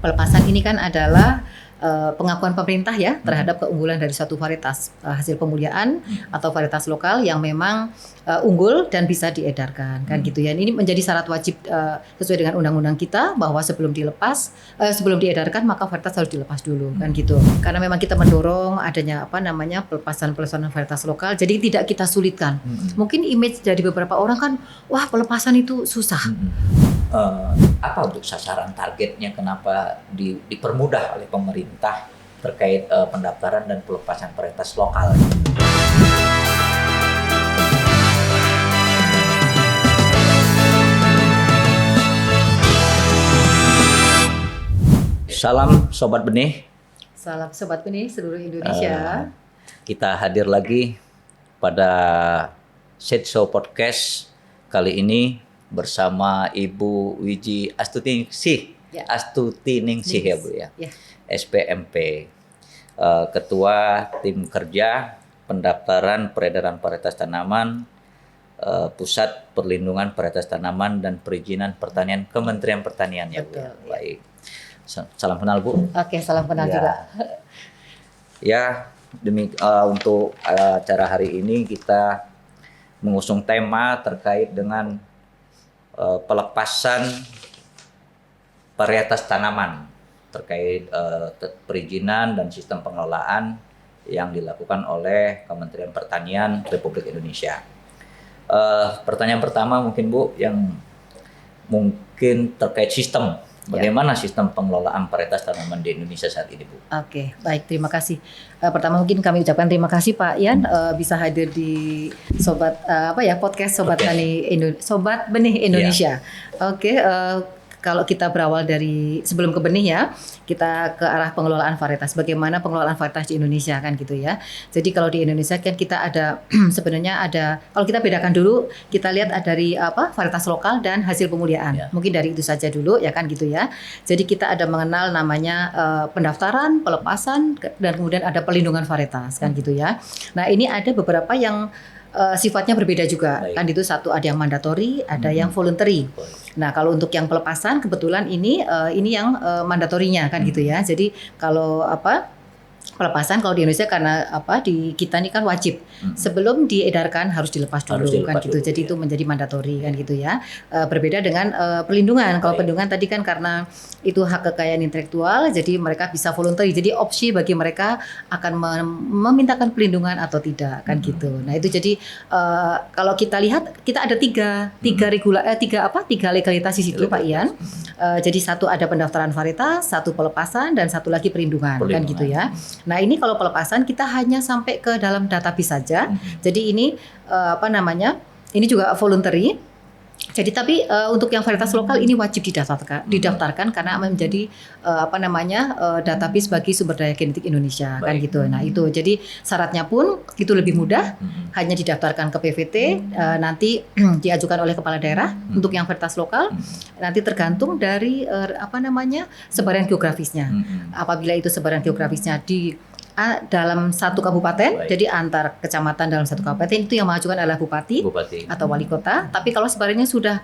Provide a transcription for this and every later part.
Pelepasan ini kan adalah pengakuan pemerintah ya terhadap keunggulan dari suatu varietas hasil pemuliaan atau varietas lokal yang memang unggul dan bisa diedarkan kan gitu ya. Ini menjadi syarat wajib sesuai dengan undang-undang kita bahwa sebelum diedarkan maka varietas harus dilepas dulu kan gitu. Karena memang kita mendorong adanya pelepasan varietas lokal. Jadi tidak kita sulitkan. Mungkin image dari beberapa orang kan wah pelepasan itu susah. Apa untuk sasaran targetnya, kenapa dipermudah oleh pemerintah terkait pendaftaran dan pelepasan varietas lokal? Salam Sobat Benih. Salam Sobat Benih seluruh Indonesia. Kita hadir lagi pada Seed Show Podcast kali ini bersama Ibu Wiji Astuti-Ningsih ya Bu ya. SPMP, Ketua Tim Kerja Pendaftaran Peredaran Varietas Tanaman, Pusat Perlindungan Varietas Tanaman dan Perizinan Pertanian Kementerian Pertanian ya Bu. Betul, ya. Baik. Salam kenal Bu. Oke, salam kenal juga. Ya, untuk acara hari ini kita mengusung tema terkait dengan pelepasan varietas tanaman terkait perizinan dan sistem pengelolaan yang dilakukan oleh Kementerian Pertanian Republik Indonesia. Pertanyaan pertama mungkin Bu, yang mungkin terkait sistem. Bagaimana sistem pengelolaan varietas tanaman di Indonesia saat ini, Bu? Oke, baik, terima kasih. Pertama mungkin kami ucapkan terima kasih Pak Ian bisa hadir di podcast Sobat Benih Indonesia. Oke, kalau kita berawal dari sebelum ke benih ya, kita ke arah pengelolaan varietas. Bagaimana pengelolaan varietas di Indonesia kan gitu ya. Jadi kalau di Indonesia kan kita ada sebenarnya ada, kalau kita bedakan dulu, kita lihat dari varietas lokal dan hasil pemuliaan. Ya. Mungkin dari itu saja dulu ya kan gitu ya. Jadi kita ada mengenal namanya pendaftaran, pelepasan dan kemudian ada pelindungan varietas kan gitu ya. Nah, ini ada beberapa yang sifatnya berbeda juga. Baik. Kan itu satu ada yang mandatori, ada yang voluntary. Nah, kalau untuk yang pelepasan kebetulan ini yang mandatorinya kan gitu ya. Jadi kalau pelepasan kalau di Indonesia karena di kita ini kan wajib sebelum diedarkan harus dilepas dulu kan gitu. Jadi itu menjadi mandatori kan gitu ya. Berbeda dengan perlindungan. Kalau perlindungan tadi kan karena itu hak kekayaan intelektual, jadi mereka bisa voluntary. Jadi opsi bagi mereka akan memintakan perlindungan atau tidak kan gitu. Nah, itu jadi kalau kita lihat kita ada tiga legalitas di situ Pak Ian. Jadi satu ada pendaftaran varietas, satu pelepasan dan satu lagi perlindungan. Kan gitu ya. Nah, ini kalau pelepasan kita hanya sampai ke dalam database saja. Jadi ini ini juga voluntary. Jadi tapi untuk yang varietas lokal ini wajib didaftarkan karena menjadi database bagi sumber daya genetik Indonesia. Baik. Kan gitu. Nah, itu jadi syaratnya pun itu lebih mudah, hanya didaftarkan ke PVT, nanti diajukan oleh kepala daerah untuk yang varietas lokal. Nanti tergantung dari sebaran geografisnya. Apabila itu sebaran geografisnya di dalam satu kabupaten, jadi antar kecamatan dalam satu kabupaten itu yang mengajukan adalah bupati atau wali kota. Tapi kalau sebarannya sudah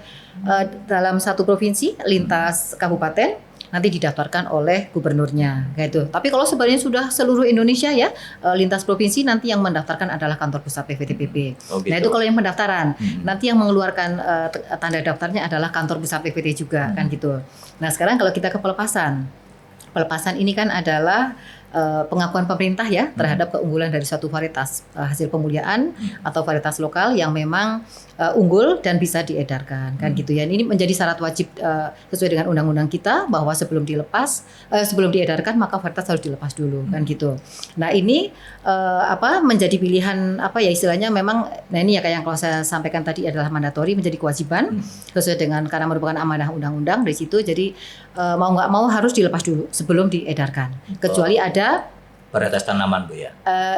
dalam satu provinsi lintas kabupaten, nanti didaftarkan oleh gubernurnya, gitu. Tapi kalau sebarannya sudah seluruh Indonesia ya, lintas provinsi, nanti yang mendaftarkan adalah kantor pusat PVTPP. Gitu. Nah, itu kalau yang pendaftaran. Nanti yang mengeluarkan tanda daftarnya adalah kantor pusat PVT juga, kan gitu. Nah, sekarang kalau kita ke pelepasan. Pelepasan ini kan adalah pengakuan pemerintah ya terhadap keunggulan dari suatu varietas hasil pemuliaan atau varietas lokal yang memang unggul dan bisa diedarkan kan gitu ya. Ini menjadi syarat wajib sesuai dengan undang-undang kita bahwa sebelum diedarkan maka varietas harus dilepas dulu kan gitu. Nah, ini menjadi pilihan istilahnya memang, nah ini ya kayak yang kalau saya sampaikan tadi adalah mandatori, menjadi kewajiban sesuai dengan karena merupakan amanah undang-undang dari situ. Jadi mau nggak mau harus dilepas dulu sebelum diedarkan. Kecuali ada varietas tanaman Bu ya.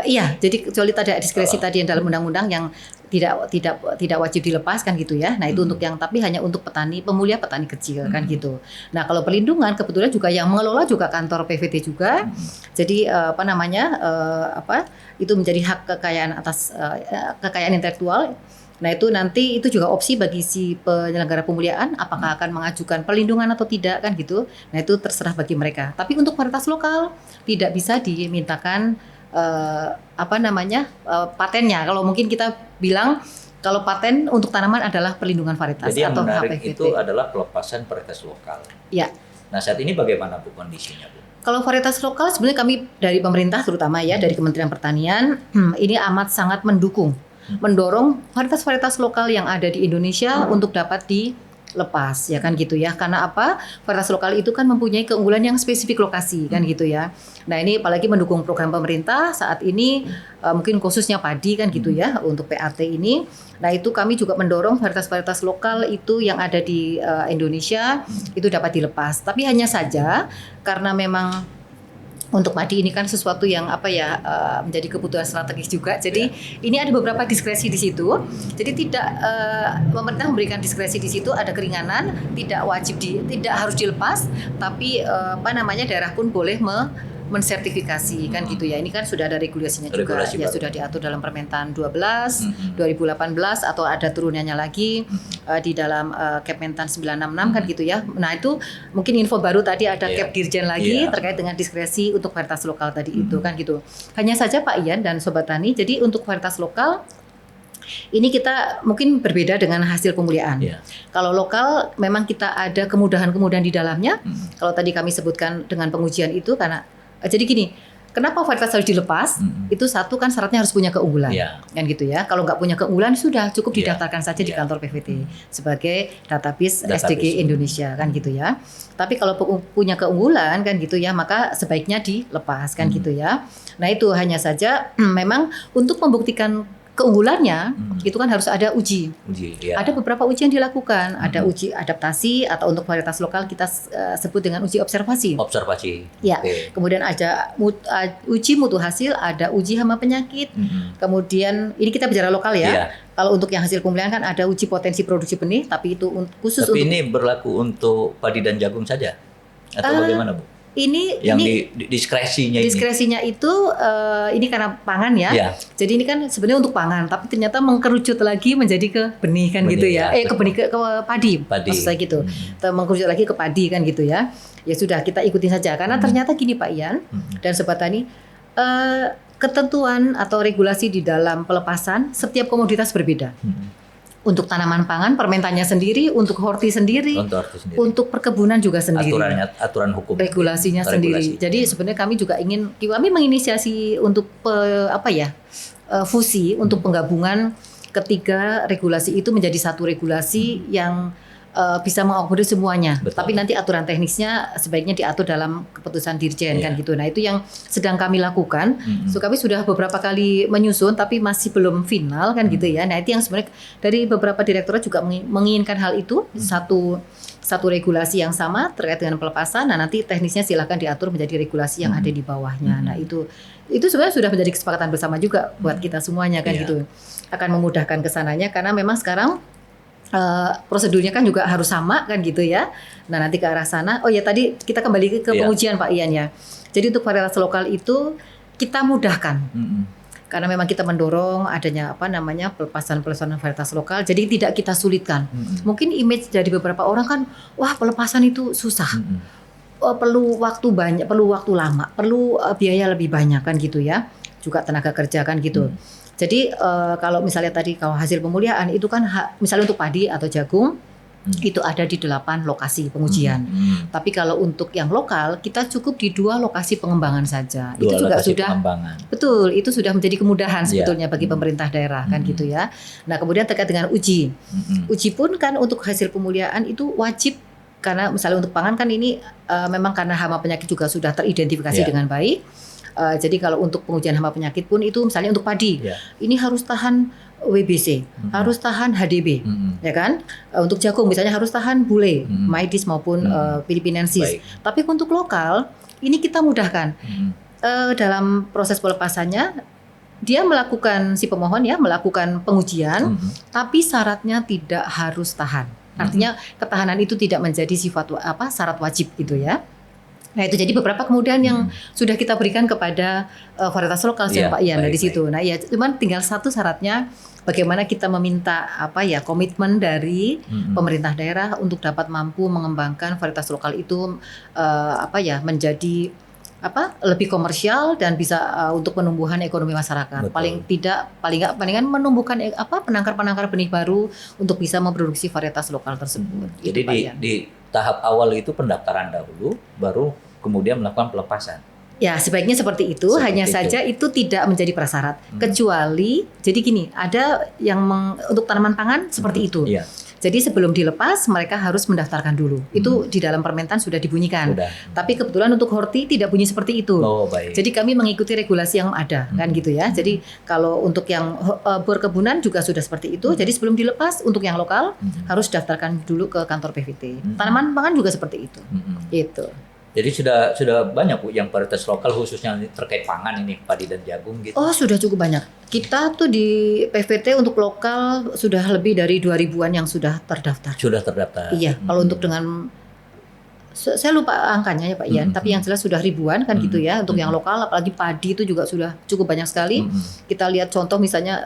Iya, jadi kecuali ada diskresi tadi yang dalam undang-undang yang tidak wajib dilepaskan gitu ya. Nah, itu untuk yang tapi hanya untuk pemulia petani kecil kan gitu. Nah, kalau perlindungan kebetulan juga yang mengelola juga kantor PVT juga. Jadi itu menjadi hak kekayaan atas kekayaan intelektual Nah itu nanti itu juga opsi bagi si penyelenggara pemuliaan apakah akan mengajukan perlindungan atau tidak kan gitu. Nah itu terserah bagi mereka. Tapi untuk varietas lokal tidak bisa dimintakan patennya. Kalau mungkin kita bilang kalau paten untuk tanaman adalah perlindungan varietas Jadi yang atau menarik HPVT. itu adalah pelepasan varietas lokal. Ya. Nah saat ini bagaimana Bu kondisinya Bu? Kalau varietas lokal sebenarnya kami dari pemerintah terutama ya dari Kementerian Pertanian ini amat sangat mendorong varietas-varietas lokal yang ada di Indonesia untuk dapat dilepas ya kan gitu ya. Karena apa? Varietas lokal itu kan mempunyai keunggulan yang spesifik lokasi kan gitu ya. Nah, ini apalagi mendukung program pemerintah saat ini mungkin khususnya padi kan gitu ya untuk PAT ini. Nah, itu kami juga mendorong varietas-varietas lokal itu yang ada di Indonesia itu dapat dilepas. Tapi hanya saja karena memang untuk padi ini kan sesuatu yang menjadi kebutuhan strategis juga. Jadi ini ada beberapa diskresi di situ. Jadi tidak pemerintah memberikan diskresi di situ, ada keringanan, tidak wajib tidak harus dilepas, tapi daerah pun boleh mensertifikasi kan gitu ya. Ini kan sudah ada regulasinya juga ya, sudah diatur dalam Permentan 12 2018 atau ada turunannya lagi di dalam Kepmentan 966 kan gitu ya. Nah, itu mungkin info baru tadi ada Kep Dirjen lagi terkait dengan diskresi untuk varietas lokal tadi itu kan gitu. Hanya saja Pak Ian dan Sobat Tani, jadi untuk varietas lokal ini kita mungkin berbeda dengan hasil pemuliaan. Kalau lokal memang kita ada kemudahan-kemudahan di dalamnya. Kalau tadi kami sebutkan dengan pengujian itu karena jadi gini, kenapa varietas harus dilepas? Itu satu kan syaratnya harus punya keunggulan, kan gitu ya. Kalau nggak punya keunggulan sudah cukup didaftarkan saja di kantor PVT sebagai database SDG Indonesia kan gitu ya. Tapi kalau punya keunggulan kan gitu ya, maka sebaiknya dilepas kan gitu ya. Nah itu hanya saja memang untuk membuktikan keunggulannya itu kan harus ada uji. Ada beberapa uji yang dilakukan, ada uji adaptasi atau untuk varietas lokal kita sebut dengan uji observasi. Ya. Kemudian ada uji mutu hasil, ada uji hama penyakit. Kemudian ini kita bicara lokal ya. Kalau untuk yang hasil pemulihan kan ada uji potensi produksi benih, tapi itu khusus untuk. Tapi ini berlaku untuk padi dan jagung saja atau bagaimana Bu? Ini diskresinya itu ini karena pangan ya. Jadi ini kan sebenarnya untuk pangan, tapi ternyata mengkerucut lagi menjadi ke benih kan gitu ya. Ke benih ke padi. Maksud saya gitu. Mengkerucut lagi ke padi kan gitu ya. Ya sudah kita ikutin saja karena ternyata gini Pak Ian dan Sobat Tani, ketentuan atau regulasi di dalam pelepasan setiap komoditas berbeda. Untuk tanaman pangan permentannya sendiri, untuk horti sendiri, untuk perkebunan juga sendiri. Aturan hukum. Regulasinya sendiri. Jadi sebenarnya kami juga kami menginisiasi untuk fusi untuk penggabungan ketiga regulasi itu menjadi satu regulasi yang bisa mengakomodir semuanya. Tapi nanti aturan teknisnya sebaiknya diatur dalam keputusan Dirjen kan gitu. Nah itu yang sedang kami lakukan. So, kami sudah beberapa kali menyusun tapi masih belum final kan gitu ya. Nah itu yang sebenarnya dari beberapa direktorat juga menginginkan hal itu, satu regulasi yang sama terkait dengan pelepasan. Nah nanti teknisnya silakan diatur menjadi regulasi yang ada di bawahnya. Nah itu sebenarnya sudah menjadi kesepakatan bersama juga buat kita semuanya kan gitu. Akan memudahkan kesananya karena memang sekarang prosedurnya kan juga harus sama kan gitu ya. Nah nanti ke arah sana. Oh ya tadi kita kembali ke pengujian Pak Ian ya. Jadi untuk varietas lokal itu kita mudahkan. Karena memang kita mendorong adanya pelepasan varietas lokal. Jadi tidak kita sulitkan. Mungkin image dari beberapa orang kan, wah pelepasan itu susah. Perlu waktu banyak, perlu waktu lama, perlu biaya lebih banyak kan gitu ya. Juga tenaga kerja kan gitu. Jadi kalau misalnya tadi kalau hasil pemulihan itu kan misalnya untuk padi atau jagung itu ada di 8 lokasi pengujian. Tapi kalau untuk yang lokal kita cukup di 2 lokasi pengembangan saja. Itu juga sudah betul, itu sudah menjadi kemudahan sebetulnya bagi pemerintah daerah kan gitu ya. Nah, kemudian terkait dengan uji. Uji pun kan untuk hasil pemulihan itu wajib karena misalnya untuk pangan kan ini memang karena hama penyakit juga sudah teridentifikasi dengan baik. Jadi kalau untuk pengujian hama penyakit pun itu misalnya untuk padi, ini harus tahan WBC, harus tahan HDB, ya kan? Untuk jagung misalnya harus tahan bule, Maidis maupun Philippinensis. Tapi untuk lokal ini kita mudahkan dalam proses pelepasannya. Dia melakukan si pemohon melakukan pengujian, tapi syaratnya tidak harus tahan. Artinya ketahanan itu tidak menjadi syarat wajib gitu ya. Nah itu jadi beberapa kemudian yang sudah kita berikan kepada varietas lokal Iya, Pak Ian baik, dari situ. Nah ya cuman tinggal satu syaratnya bagaimana kita meminta komitmen dari pemerintah daerah untuk dapat mampu mengembangkan varietas lokal itu menjadi lebih komersial dan bisa untuk penumbuhan ekonomi masyarakat. Betul. Palingan menumbuhkan penangkar-penangkar benih baru untuk bisa memproduksi varietas lokal tersebut. Jadi di tahap awal itu pendaftaran dahulu, baru kemudian melakukan pelepasan. Ya sebaiknya seperti itu. Hanya saja itu tidak menjadi prasyarat. Kecuali jadi gini, ada yang untuk tanaman pangan seperti itu. Iya. Jadi sebelum dilepas mereka harus mendaftarkan dulu. Itu di dalam Permentan sudah dibunyikan. Tapi kebetulan untuk horti tidak bunyi seperti itu. Oh, baik. Jadi kami mengikuti regulasi yang ada kan gitu ya. Jadi kalau untuk yang berkebunan juga sudah seperti itu. Jadi sebelum dilepas untuk yang lokal harus daftarkan dulu ke kantor PVT. Tanaman pangan juga seperti itu. Itu. Jadi sudah banyak Bu yang varietas lokal khususnya terkait pangan ini, padi dan jagung gitu. Oh, sudah cukup banyak. Kita tuh di PVT untuk lokal sudah lebih dari 2.000-an yang sudah terdaftar. Sudah terdaftar. Iya, kalau untuk dengan saya lupa angkanya ya Pak Ian, tapi yang jelas sudah ribuan kan gitu ya untuk yang lokal, apalagi padi itu juga sudah cukup banyak sekali. Kita lihat contoh misalnya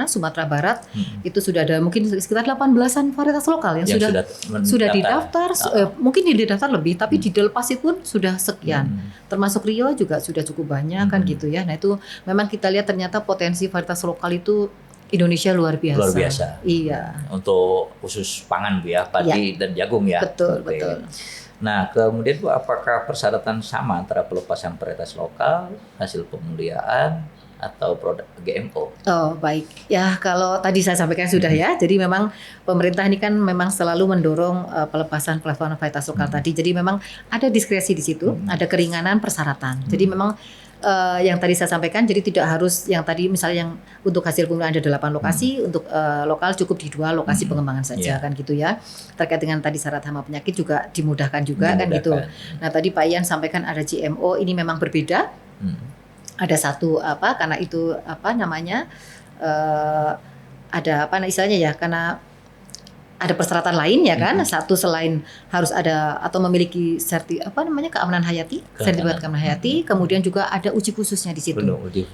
Sumatera Barat itu sudah ada mungkin sekitar 18-an varietas lokal yang sudah didaftar, mungkin didaftar lebih, tapi dilepas pun sudah sekian. Termasuk Rio juga sudah cukup banyak kan gitu ya. Nah itu memang kita lihat ternyata potensi varietas lokal itu Indonesia luar biasa. Luar biasa. Iya. Untuk khusus pangan Bu ya, padi dan jagung ya. Betul, betul. Nah, kemudian Bu, apakah persyaratan sama antara pelepasan varietas lokal, hasil pemuliaan, atau produk GMO? Oh, baik. Ya, kalau tadi saya sampaikan sudah ya. Jadi memang pemerintah ini kan memang selalu mendorong pelepasan varietas lokal tadi. Jadi memang ada diskresi di situ, ada keringanan persyaratan. Jadi memang yang tadi saya sampaikan, jadi tidak harus yang tadi misalnya yang untuk hasil pemulihan ada 8 lokasi, untuk lokal cukup di 2 lokasi pengembangan saja kan gitu ya. Terkait dengan tadi syarat hama penyakit juga dimudahkan juga kan gitu. Nah tadi Pak Ian sampaikan ada GMO, ini memang berbeda. Ada satu karena itu istilahnya ya, karena ada persyaratan lain ya kan. Satu selain harus ada atau memiliki keamanan hayati, sertifikat keamanan hayati, kemudian juga ada uji khususnya di situ.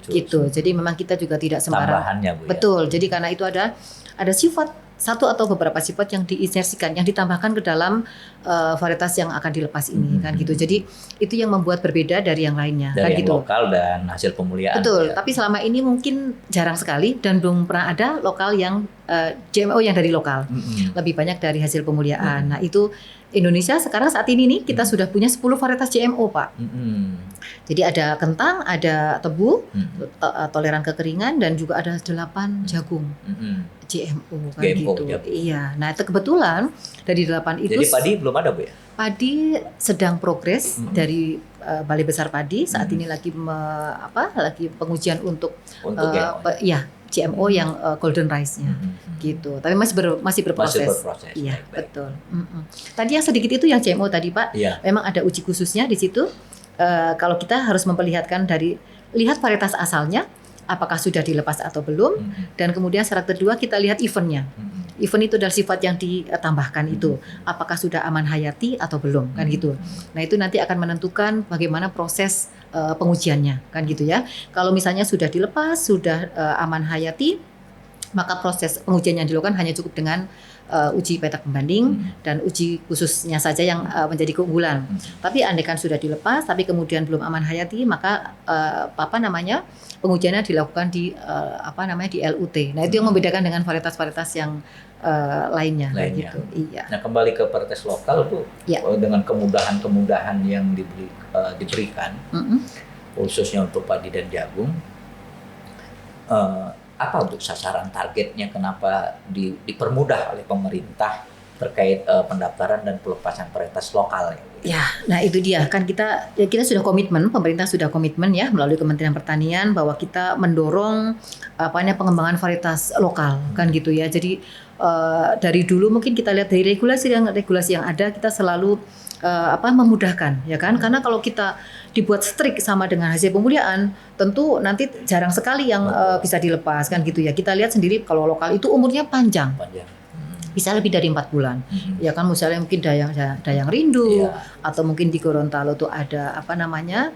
Gitu. Jadi memang kita juga tidak sembarang. Tambahannya Bu. Betul. Jadi karena itu ada sifat satu atau beberapa sifat yang diinsersikan, yang ditambahkan ke dalam varietas yang akan dilepas ini kan gitu. Jadi itu yang membuat berbeda dari yang lainnya dari kan yang gitu. Lokal dan hasil pemuliaan. Betul. Ya. Tapi selama ini mungkin jarang sekali dan belum pernah ada lokal yang GMO yang dari lokal. Lebih banyak dari hasil pemuliaan. Nah itu Indonesia sekarang saat ini nih kita sudah punya 10 varietas GMO Pak. Jadi ada kentang, ada tebu, toleran kekeringan, dan juga ada 8 jagung GMO kan gitu. Iya. Nah itu kebetulan dari 8 itu. Jadi padi belum ada Bu ya? Padi sedang progres dari Balai Besar Padi saat ini lagi lagi pengujian untuk GMO yang golden rice-nya gitu. Tapi masih berproses. Iya, betul. Tadi yang sedikit itu yang GMO tadi Pak. Memang ada uji khususnya di situ. Kalau kita harus memperlihatkan lihat varietas asalnya, apakah sudah dilepas atau belum, dan kemudian syarat kedua kita lihat eventnya. Event itu adalah sifat yang ditambahkan itu, apakah sudah aman hayati atau belum kan gitu. Nah itu nanti akan menentukan bagaimana proses pengujiannya kan gitu ya. Kalau misalnya sudah dilepas, sudah aman hayati, maka proses pengujian yang dilakukan hanya cukup dengan uji petak pembanding dan uji khususnya saja yang menjadi keunggulan. Tapi andaikan sudah dilepas tapi kemudian belum aman hayati, maka pengujiannya dilakukan di di LUT. Nah itu yang membedakan dengan varietas-varietas yang lainnya. Gitu. Iya. Nah kembali ke varietas lokal Bu, dengan kemudahan-kemudahan yang diberikan khususnya untuk padi dan jagung, apa Bu sasaran targetnya, kenapa dipermudah oleh pemerintah terkait pendaftaran dan pelepasan varietas lokal? Ya, nah itu dia kan kita sudah komitmen, pemerintah sudah komitmen ya melalui Kementerian Pertanian bahwa kita mendorong pengembangan varietas lokal kan gitu ya. Jadi dari dulu mungkin kita lihat dari regulasi yang ada, kita selalu memudahkan ya kan, karena kalau kita dibuat strict sama dengan hasil pemuliaan tentu nanti jarang sekali yang bisa dilepas kan gitu ya. Kita lihat sendiri kalau lokal itu umurnya panjang. bisa lebih dari 4 bulan. Ya kan misalnya mungkin Dayang Rindu atau mungkin di Gorontalo tuh ada apa namanya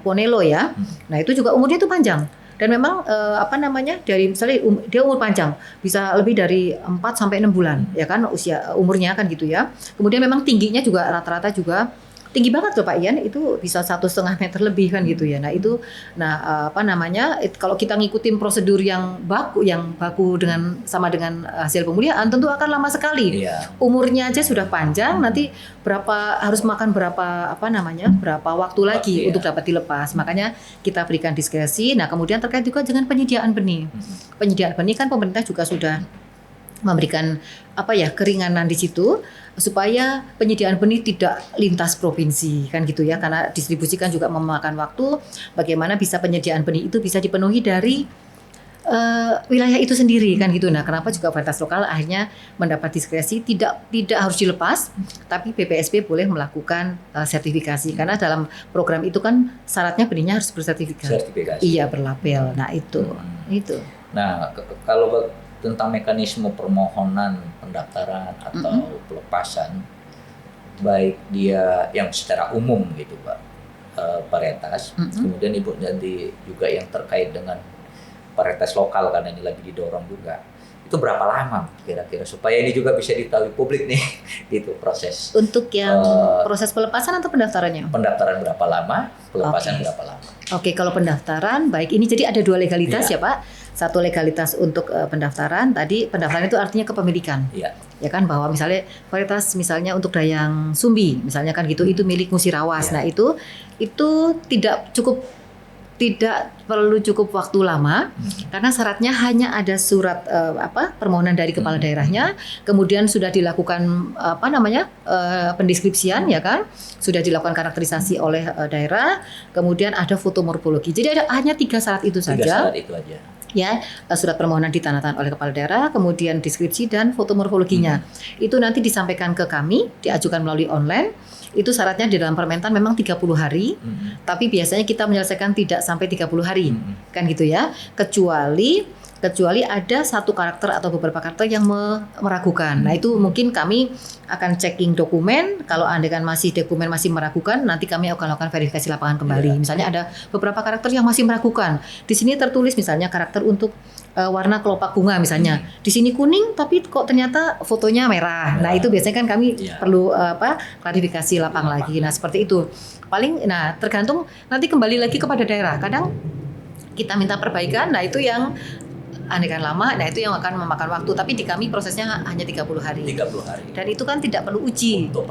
Ponelo ya. Nah itu juga umurnya itu panjang. Dan memang apa namanya dari misalnya dia umur panjang bisa lebih dari 4 sampai 6 bulan ya kan usia umurnya kan gitu ya. Kemudian memang tingginya juga rata-rata juga tinggi banget loh Pak Ian, itu bisa 1,5 meter lebih kan gitu ya. Nah itu, apa namanya, kalau kita ngikutin prosedur yang baku dengan sama dengan hasil pemulihan, tentu akan lama sekali. Umurnya aja sudah panjang, nanti harus makan berapa waktu lagi untuk dapat dilepas. Makanya kita berikan diskresi. Nah kemudian terkait juga dengan penyediaan benih. Penyediaan benih kan pemerintah juga sudah memberikan keringanan di situ supaya penyediaan benih tidak lintas provinsi kan gitu ya, karena distribusi kan juga memakan waktu. Bagaimana bisa penyediaan benih itu bisa dipenuhi dari wilayah itu sendiri kan gitu. Nah kenapa juga varietas lokal akhirnya mendapat diskresi tidak harus dilepas, tapi BPSP boleh melakukan sertifikasi karena dalam program itu kan syaratnya benihnya harus bersertifikasi. Iya, berlabel. Nah itu. Nah kalau tentang mekanisme permohonan pendaftaran atau pelepasan, baik dia yang secara umum gitu Pak, varietas, kemudian Ibu nanti juga yang terkait dengan varietas lokal karena ini lagi didorong juga, itu berapa lama kira-kira supaya ini juga bisa diketahui publik nih gitu proses untuk yang proses pelepasan atau pendaftarannya? Pendaftaran berapa lama, pelepasan berapa lama? Oke, kalau pendaftaran baik ini jadi ada 2 legalitas ya Pak. Satu legalitas untuk pendaftaran, tadi pendaftaran itu artinya kepemilikan. Ya kan, bahwa misalnya varietas misalnya untuk Dayang Sumbi misalnya kan gitu, itu milik Musirawas. Nah itu tidak perlu cukup waktu lama karena syaratnya hanya ada surat permohonan dari kepala daerahnya, kemudian sudah dilakukan pendeskripsian ya kan, sudah dilakukan karakterisasi oleh daerah, kemudian ada foto morfologi. Jadi hanya 3 syarat itu saja. 3 syarat itu aja. Ya, surat permohonan ditandatangani oleh kepala daerah, kemudian deskripsi dan foto morfologinya. Itu nanti disampaikan ke kami, diajukan melalui online. Itu syaratnya di dalam Permentan memang 30 hari, tapi biasanya kita menyelesaikan tidak sampai 30 hari, kan gitu ya. Kecuali ada satu karakter atau beberapa karakter yang meragukan. Nah itu mungkin kami akan checking dokumen. Kalau andaikan dokumen masih meragukan, nanti kami akan lakukan verifikasi lapangan kembali. Misalnya ada beberapa karakter yang masih meragukan. Di sini tertulis misalnya karakter untuk warna kelopak bunga misalnya. Di sini kuning tapi kok ternyata fotonya merah. Nah itu biasanya kan kami perlu klarifikasi lapangan lagi. Nah seperti itu. Tergantung nanti kembali lagi kepada daerah. Kadang kita minta perbaikan. Nah itu yang andaikan lama, nah itu yang akan memakan waktu. Tapi di kami prosesnya hanya 30 hari. 30 hari. Dan itu kan tidak perlu uji. Untuk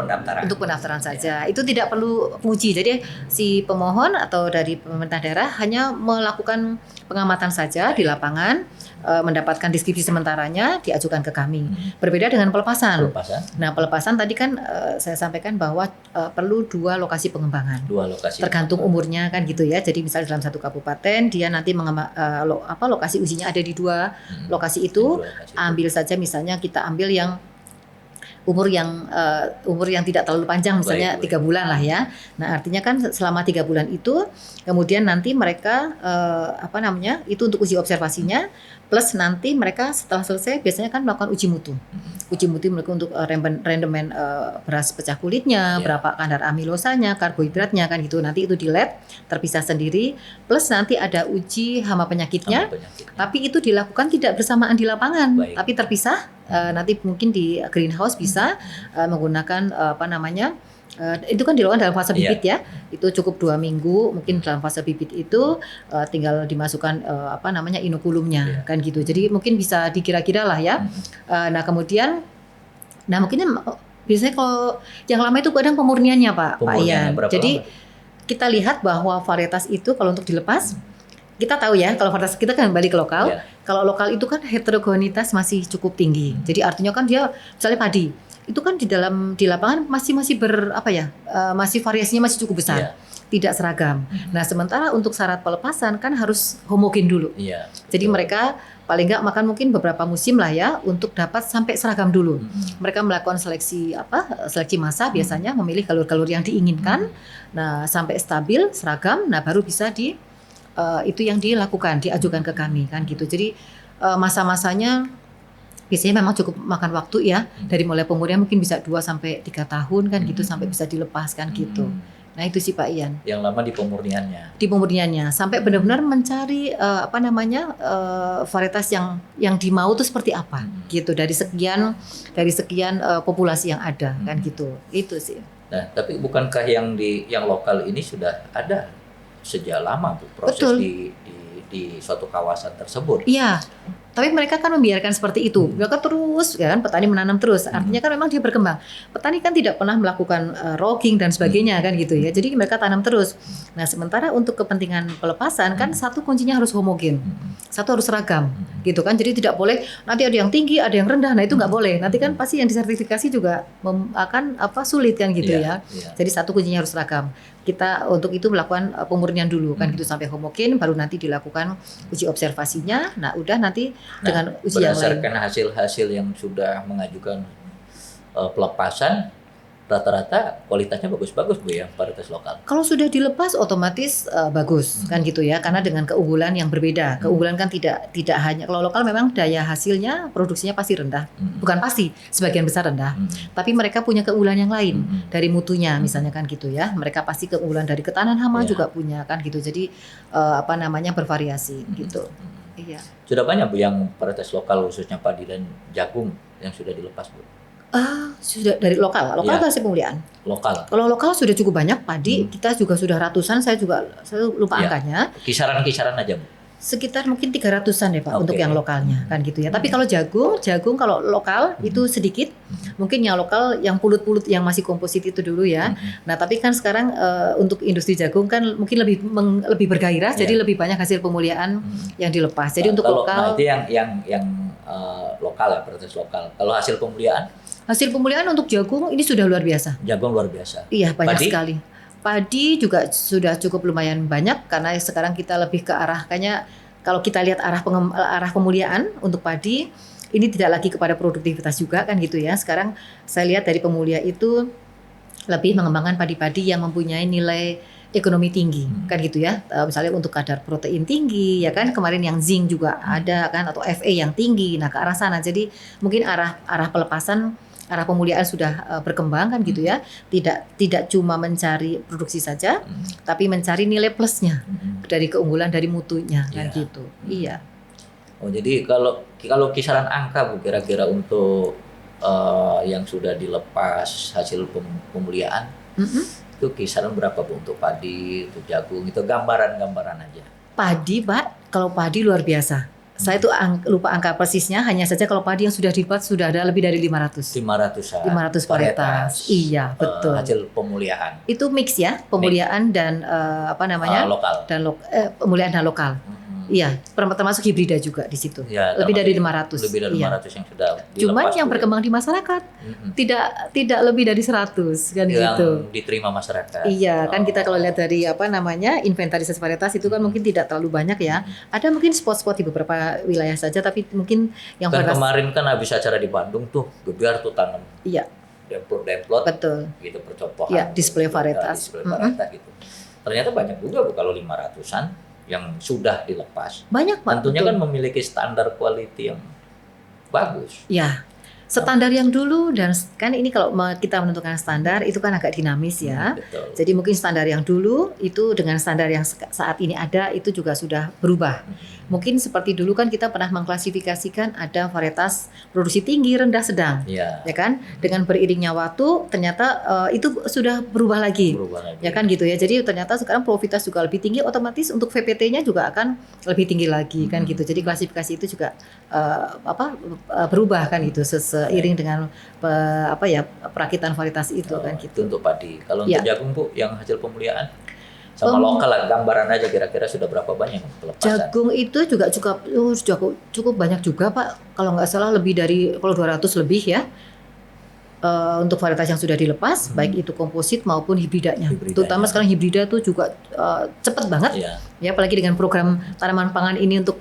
pendaftaran saja. Itu tidak perlu uji. Jadi si pemohon atau dari pemerintah daerah hanya melakukan pengamatan saja di lapangan, mendapatkan deskripsi sementaranya, diajukan ke kami. Berbeda dengan pelepasan. Nah pelepasan tadi kan saya sampaikan bahwa perlu 2 lokasi pengembangan. 2 lokasi. Tergantung umurnya kan gitu ya. Jadi misalnya dalam satu kabupaten dia nanti lokasi ujinya ada di 2 lokasi itu. Ambil saja misalnya kita ambil yang umur yang tidak terlalu panjang, misalnya 3 bulan lah ya. Nah artinya kan selama 3 bulan itu kemudian nanti mereka itu untuk uji observasinya, plus nanti mereka setelah selesai biasanya kan melakukan uji mutu. Uji mutu mereka untuk rendemen beras pecah kulitnya, berapa kadar amilosanya, karbohidratnya kan gitu. Nanti itu di lab terpisah sendiri, plus nanti ada uji hama penyakitnya. Tapi itu dilakukan tidak bersamaan di lapangan, tapi terpisah. Nanti mungkin di greenhouse bisa menggunakan itu kan dilakukan dalam fase bibit ya. Itu cukup 2 minggu mungkin dalam fase bibit itu tinggal dimasukkan inokulumnya kan gitu. Jadi mungkin bisa dikira-kira lah ya. Nah kemudian mungkin biasanya kalau yang lama itu kadang pemurniannya Pak Ian. Jadi kita lihat bahwa varietas itu kalau untuk dilepas, kita tahu ya kalau varietas kita kan kembali ke lokal. Kalau lokal itu kan heterogenitas masih cukup tinggi. Jadi artinya kan dia misalnya padi itu kan di lapangan masih masih variasinya masih cukup besar. Tidak seragam. Nah, sementara untuk syarat pelepasan kan harus homogen dulu. Jadi mereka paling nggak makan mungkin beberapa musim lah ya untuk dapat sampai seragam dulu. Mereka melakukan seleksi massa biasanya memilih kalori-kalori yang diinginkan. Nah, sampai stabil seragam, nah baru bisa itu yang dilakukan, diajukan ke kami kan gitu. Jadi masa-masanya Biasanya memang cukup makan waktu ya, dari mulai pemurnian mungkin bisa 2 sampai 3 tahun kan gitu sampai bisa dilepaskan gitu. Nah itu sih Pak Ian. Yang lama di pemurniannya. Di pemurniannya sampai benar-benar mencari varietas yang dimau itu seperti apa gitu dari sekian populasi yang ada kan gitu. Itu sih. Nah, tapi bukankah yang lokal ini sudah ada sejak lama Bu proses Betul. di suatu kawasan tersebut? Iya. Tapi mereka kan membiarkan seperti itu. Mereka terus, ya kan, petani menanam terus. Artinya kan memang dia berkembang. Petani kan tidak pernah melakukan rogging dan sebagainya kan gitu ya. Jadi mereka tanam terus. Nah, sementara untuk kepentingan pelepasan kan satu kuncinya harus homogen. Satu harus seragam gitu kan. Jadi tidak boleh nanti ada yang tinggi, ada yang rendah. Nah, itu nggak boleh. Nanti kan pasti yang disertifikasi juga akan sulit kan gitu ya. Jadi satu kuncinya harus seragam. Kita untuk itu melakukan pemurnian dulu kan gitu sampai homogen, baru nanti dilakukan uji observasinya. Nah, udah nanti dengan uji yang lain. Berdasarkan hasil-hasil yang sudah mengajukan pelepasan, rata-rata kualitasnya bagus-bagus Bu ya, varietas lokal. Kalau sudah dilepas otomatis bagus kan gitu ya, karena dengan keunggulan yang berbeda. Keunggulan kan tidak hanya kalau lokal memang daya hasilnya produksinya pasti rendah. Bukan pasti, sebagian besar rendah. Tapi mereka punya keunggulan yang lain dari mutunya misalnya kan gitu ya. Mereka pasti keunggulan dari ketahanan hama juga punya kan gitu. Jadi bervariasi gitu. Iya. Sudah banyak Bu yang varietas lokal khususnya padi dan jagung yang sudah dilepas Bu? Sudah dari lokal atau hasil pemulihan? Lokal. Kalau lokal sudah cukup banyak padi, kita juga sudah ratusan, saya lupa angkanya. Kisaran-kisaran aja Bu? Sekitar mungkin 300-an ya Pak untuk yang lokalnya kan gitu ya. Tapi kalau jagung kalau lokal itu sedikit. Mungkin yang lokal yang pulut-pulut yang masih komposit itu dulu ya. Nah, tapi kan sekarang untuk industri jagung kan mungkin lebih bergairah, jadi lebih banyak hasil pemuliaan yang dilepas. Jadi untuk lokal. Nah, itu yang lokal ya, varietas lokal. Kalau hasil pemuliaan? Hasil pemulihan untuk jagung ini sudah luar biasa. Jagung luar biasa. Iya, banyak Padi? sekali. Padi juga sudah cukup lumayan banyak karena sekarang kita lebih ke arah kayaknya kalau kita lihat arah pemulihan untuk padi ini tidak lagi kepada produktivitas juga kan gitu ya. Sekarang saya lihat dari pemulia itu lebih mengembangkan padi-padi yang mempunyai nilai ekonomi tinggi kan gitu ya. Misalnya untuk kadar protein tinggi ya kan, kemarin yang zinc juga ada kan, atau Fa yang tinggi. Nah, ke arah sana. Jadi mungkin arah pelepasan, arah pemulihan sudah berkembang kan gitu ya. Tidak cuma mencari produksi saja, tapi mencari nilai plusnya dari keunggulan dari mutunya kan gitu. Iya. Oh, jadi kalau kisaran angka Bu kira-kira untuk yang sudah dilepas hasil pemulihan itu kisaran berapa Bu untuk padi, untuk jagung, itu gambaran aja. Padi Pak, kalau padi luar biasa. Saya tuh lupa angka persisnya, hanya saja kalau padi yang sudah dilepas sudah ada lebih dari 500 varietas. Iya, betul. Hasil pemulihan. Itu mix ya, pemulihan dan lokal. Dan pemulihan dan lokal. Iya, termasuk hibrida juga di situ. Ya, lebih dari 500. Lebih dari 500 yang sudah dilepas. Cuman yang berkembang di masyarakat tidak lebih dari 100 kan yang gitu. Diterima masyarakat. Iya, kan kita kalau lihat dari inventarisasi varietas itu kan mungkin tidak terlalu banyak ya. Ada mungkin spot-spot di beberapa wilayah saja, tapi mungkin yang kan kemarin kan habis acara di Bandung tuh, gebiar tuh tanam. Iya. Demplot. Betul. Gitu percobaan. Iya, display varietas. Gitu. Ternyata banyak juga Bu kalau 500-an yang sudah dilepas. Banyak Pak. Tentunya kan memiliki standar quality yang bagus. Ya, standar yang dulu dan kan ini kalau kita menentukan standar itu kan agak dinamis ya. Betul. Jadi mungkin standar yang dulu itu dengan standar yang saat ini ada itu juga sudah berubah. Mungkin seperti dulu kan kita pernah mengklasifikasikan ada varietas produksi tinggi, rendah, sedang. Ya kan? Dengan beriringnya waktu ternyata itu sudah berubah lagi. Ya kan gitu ya. Jadi ternyata sekarang profitabilitas juga lebih tinggi, otomatis untuk VPT-nya juga akan lebih tinggi lagi kan gitu. Jadi klasifikasi itu juga berubah kan gitu seiring dengan perakitan varietas itu kan gitu. Itu untuk padi. Kalau untuk jagung Bu yang hasil pemulihan sama lokal lah, gambaran aja kira-kira sudah berapa banyak pelepasan? Jagung itu juga cukup banyak juga Pak. Kalau nggak salah lebih dari 200 lebih ya. Untuk varietas yang sudah dilepas, baik itu komposit maupun hibridanya. Terutama sekarang hibrida tuh juga cepat banget. Ya, apalagi dengan program tanaman pangan ini untuk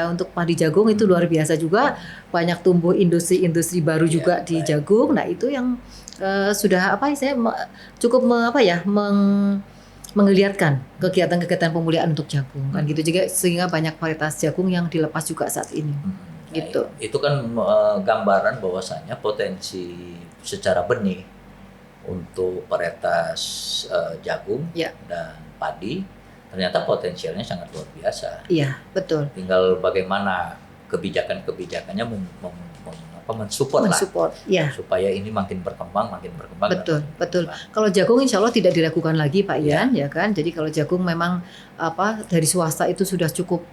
untuk padi jagung itu luar biasa juga. Banyak tumbuh industri baru juga di jagung. Nah, itu yang sudah cukup menggeliatkan kegiatan-kegiatan pemulihan untuk jagung kan gitu juga, sehingga banyak varietas jagung yang dilepas juga saat ini. gitu. Itu kan gambaran bahwasanya potensi secara benih untuk varietas jagung Ya. dan padi ternyata potensialnya sangat luar biasa. Iya, betul. Tinggal bagaimana kebijakannya mensupport lah Ya. supaya ini makin berkembang. Betul. Kalau jagung insya Allah tidak diragukan lagi Pak Ian, Ya. ya kan. Jadi kalau jagung memang dari swasta itu sudah cukup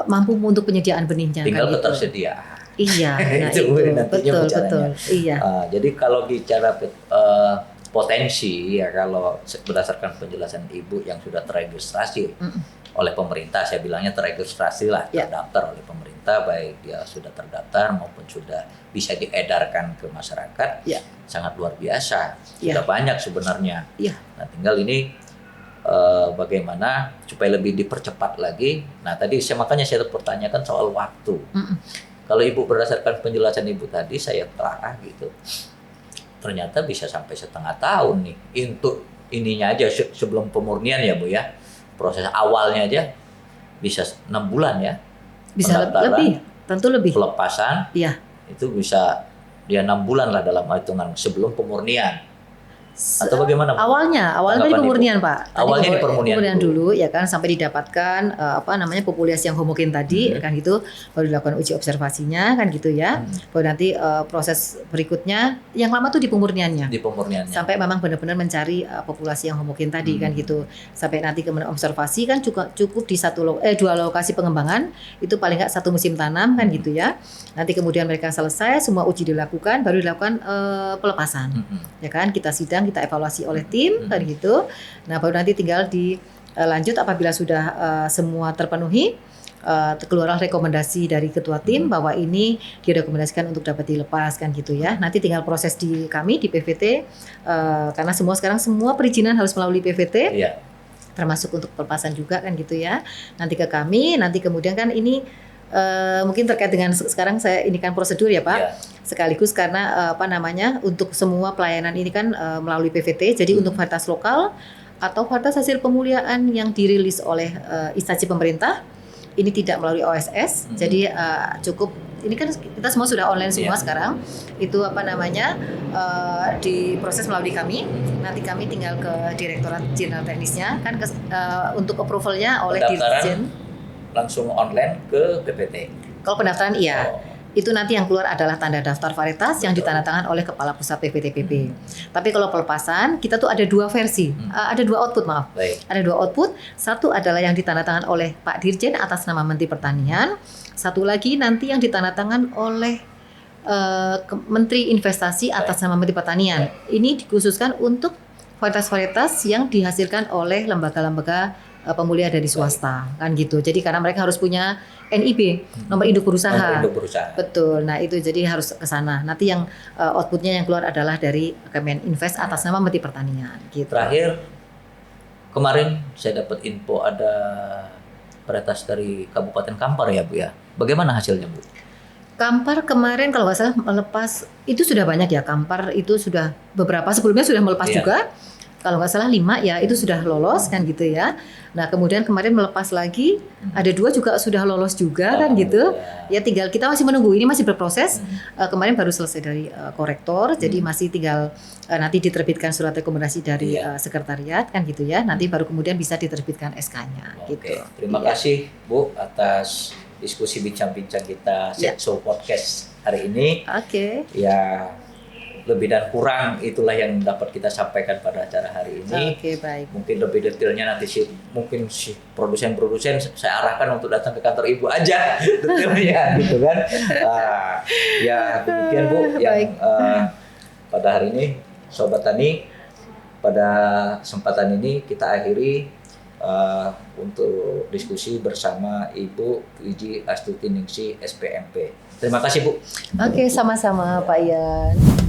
mampu untuk penyediaan benihnya. Tinggal kan, gitu. ketersediaan. Iya, nah Itu nantinya betul. Iya. Jadi kalau bicara potensi ya, kalau berdasarkan penjelasan Ibu yang sudah terregistrasi oleh pemerintah, saya bilangnya terregistrasi lah, terdaftar oleh pemerintah, baik dia sudah terdaftar maupun sudah bisa diedarkan ke masyarakat, sangat luar biasa, sudah banyak sebenarnya. Nah tinggal ini bagaimana supaya lebih dipercepat lagi. Nah tadi makanya saya pertanyakan soal waktu. Kalau Ibu berdasarkan penjelasan Ibu tadi, saya telah gitu, ternyata bisa sampai setengah tahun nih untuk ininya aja sebelum pemurnian ya Bu ya. Proses awalnya aja bisa 6 bulan ya. Bisa lebih, tentu lebih. Pelepasan, itu bisa dia 6 bulan lah dalam hitungan sebelum pemurnian. Atau bagaimana? Awalnya di pemurnian Pak. Awalnya di pemurnian dulu ya kan, sampai didapatkan populasi yang homogen tadi kan gitu, baru dilakukan uji observasinya kan gitu ya. Baru nanti proses berikutnya yang lama tuh di pemurniannya. Sampai memang benar-benar mencari populasi yang homogen tadi kan gitu. Sampai nanti kemudian observasi kan cukup di 2 lokasi pengembangan, itu paling nggak 1 musim tanam kan gitu ya. Nanti kemudian mereka selesai, semua uji dilakukan, baru dilakukan pelepasan. Ya kan, kita sidang, kita evaluasi oleh tim kan gitu. Nah baru nanti tinggal dilanjut apabila sudah semua terpenuhi, keluarlah rekomendasi dari ketua tim bahwa ini direkomendasikan untuk dapat dilepas kan gitu ya. Nanti tinggal proses di kami di PVT, karena sekarang semua perizinan harus melalui PVT, termasuk untuk pelepasan juga kan gitu ya. Nanti ke kami, nanti kemudian kan ini mungkin terkait dengan sekarang saya ini kan prosedur ya Pak, sekaligus karena untuk semua pelayanan ini kan melalui PVT. Jadi untuk varietas lokal atau varietas hasil pemuliaan yang dirilis oleh instansi pemerintah ini tidak melalui OSS. Jadi cukup ini kan kita semua sudah online semua sekarang. Itu diproses melalui kami. Nanti kami tinggal ke Direktorat Jenderal Teknisnya kan untuk approvalnya oleh Dirjen. Langsung online ke PPT. Kalau pendaftaran itu nanti yang keluar adalah tanda daftar varietas yang ditandatangan oleh Kepala Pusat PVTPP. Tapi kalau pelepasan kita tuh ada 2 versi, ada 2 output Ada 2 output. Satu adalah yang ditandatangan oleh Pak Dirjen atas nama Menteri Pertanian. Satu lagi nanti yang ditandatangan oleh Menteri Investasi atas nama Menteri Pertanian. Ini dikhususkan untuk varietas-varietas yang dihasilkan oleh lembaga-lembaga pemulihan dari swasta kan gitu. Jadi karena mereka harus punya NIB, nomor induk berusaha. Betul. Nah, itu jadi harus ke sana. Nanti yang outputnya yang keluar adalah dari Kemeninvest atas nama Menteri Pertanian gitu. Terakhir kemarin saya dapat info ada varietas dari Kabupaten Kampar ya Bu ya. Bagaimana hasilnya Bu? Kampar kemarin kalau nggak salah melepas itu sudah banyak ya. Kampar itu sudah beberapa sebelumnya sudah melepas juga. Kalau nggak salah 5 ya itu sudah lolos kan gitu ya. Nah kemudian kemarin melepas lagi ada 2 juga sudah lolos juga kan gitu. Ya tinggal kita masih menunggu, ini masih berproses. Kemarin baru selesai dari korektor, jadi masih tinggal nanti diterbitkan surat rekomendasi dari sekretariat kan gitu ya. Nanti baru kemudian bisa diterbitkan SK-nya gitu. Terima kasih Bu atas diskusi bincang-bincang kita Setso Podcast hari ini. Ya lebih dan kurang itulah yang dapat kita sampaikan pada acara hari ini. Baik. Mungkin lebih detailnya nanti mungkin produsen-produsen saya arahkan untuk datang ke kantor Ibu aja detailnya gitu kan. Ya demikian Bu yang pada hari ini Sobat Tani, pada kesempatan ini kita akhiri untuk diskusi bersama Ibu Wiji Astuti Ningsih SPMP. Terima kasih Bu. Sama-sama Pak Ian.